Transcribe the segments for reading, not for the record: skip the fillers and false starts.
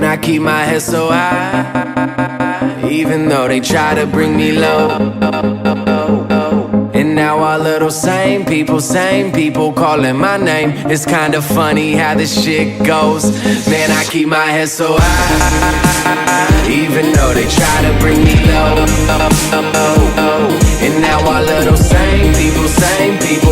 Man, I keep my head so high, even though they try to bring me low. And now all of those same people calling my name. It's kinda funny how this shit goes. Man, I keep my head so high, even though they try to bring me low. And now all of those same people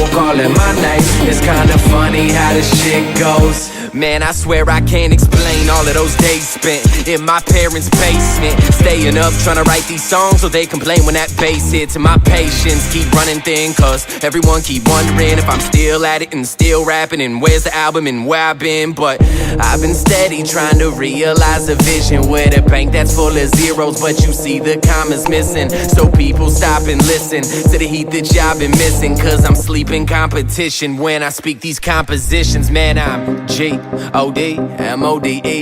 calling my name. It's kinda funny how this shit goes. Man, I swear I can't explain all of those days spent in my parents' basement, staying up trying to write these songs so they complain when that bass hits. And my patience keep running thin, cause everyone keep wondering if I'm still at it and still rapping, and where's the album and where I've been. But I've been steady trying to realize a vision with a bank that's full of zeros, but you see the commas missing. So people stop and listen to the heat that y'all been missing, cause I'm sleeping competition when I speak these compositions. Man, I'm G-O-D-M-O-D-E.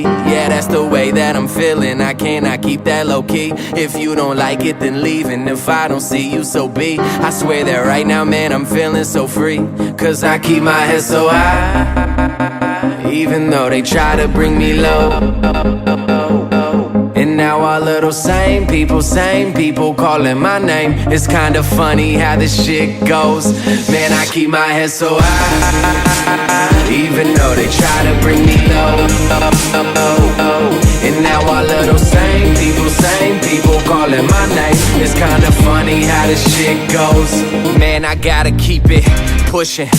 Yeah, that's the way that I'm feeling. I cannot keep that low key. If you don't like it, then leave. And if I don't see you, so be. I swear that right now, man, I'm feeling so free, cause I keep my head so high, even though they try to bring me low. And now all of those same people calling my name. It's kinda funny how this shit goes. Man, I keep my head so high, even though they try to bring me low. And now all of those same people calling my name. It's kinda funny how this shit goes. Man, I gotta keep it pushing,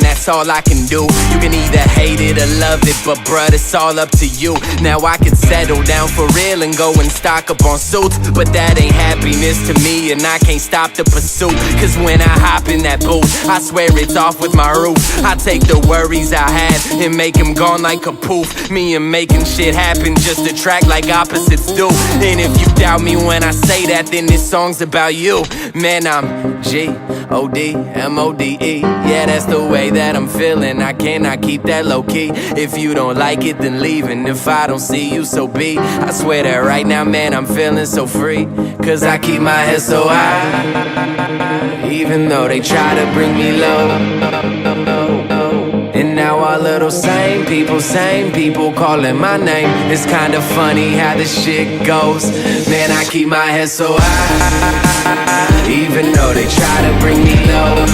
that's all I can do. You can either hate it or love it, but bruh, it's all up to you. Now I can settle down for real and go and stock up on suits, but that ain't happiness to me, and I can't stop the pursuit. Cause when I hop in that booth, I swear it's off with my roof. I take the worries I had and make them gone like a poof. Me and making shit happen just to track like opposites do. And if you doubt me when I say that, then this song's about you. Man, I'm G-O-D-M-O-D-E. Yeah, that's the way that I'm feeling. I cannot keep that low key. If you don't like it, then leave. And if I don't see you, so be. I swear that right now, man, I'm feeling so free, cause I keep my head so high, even though they try to bring me low. And now all of those same people calling my name. It's kinda funny how this shit goes. Man, I keep my head so high, even though they try to bring me low.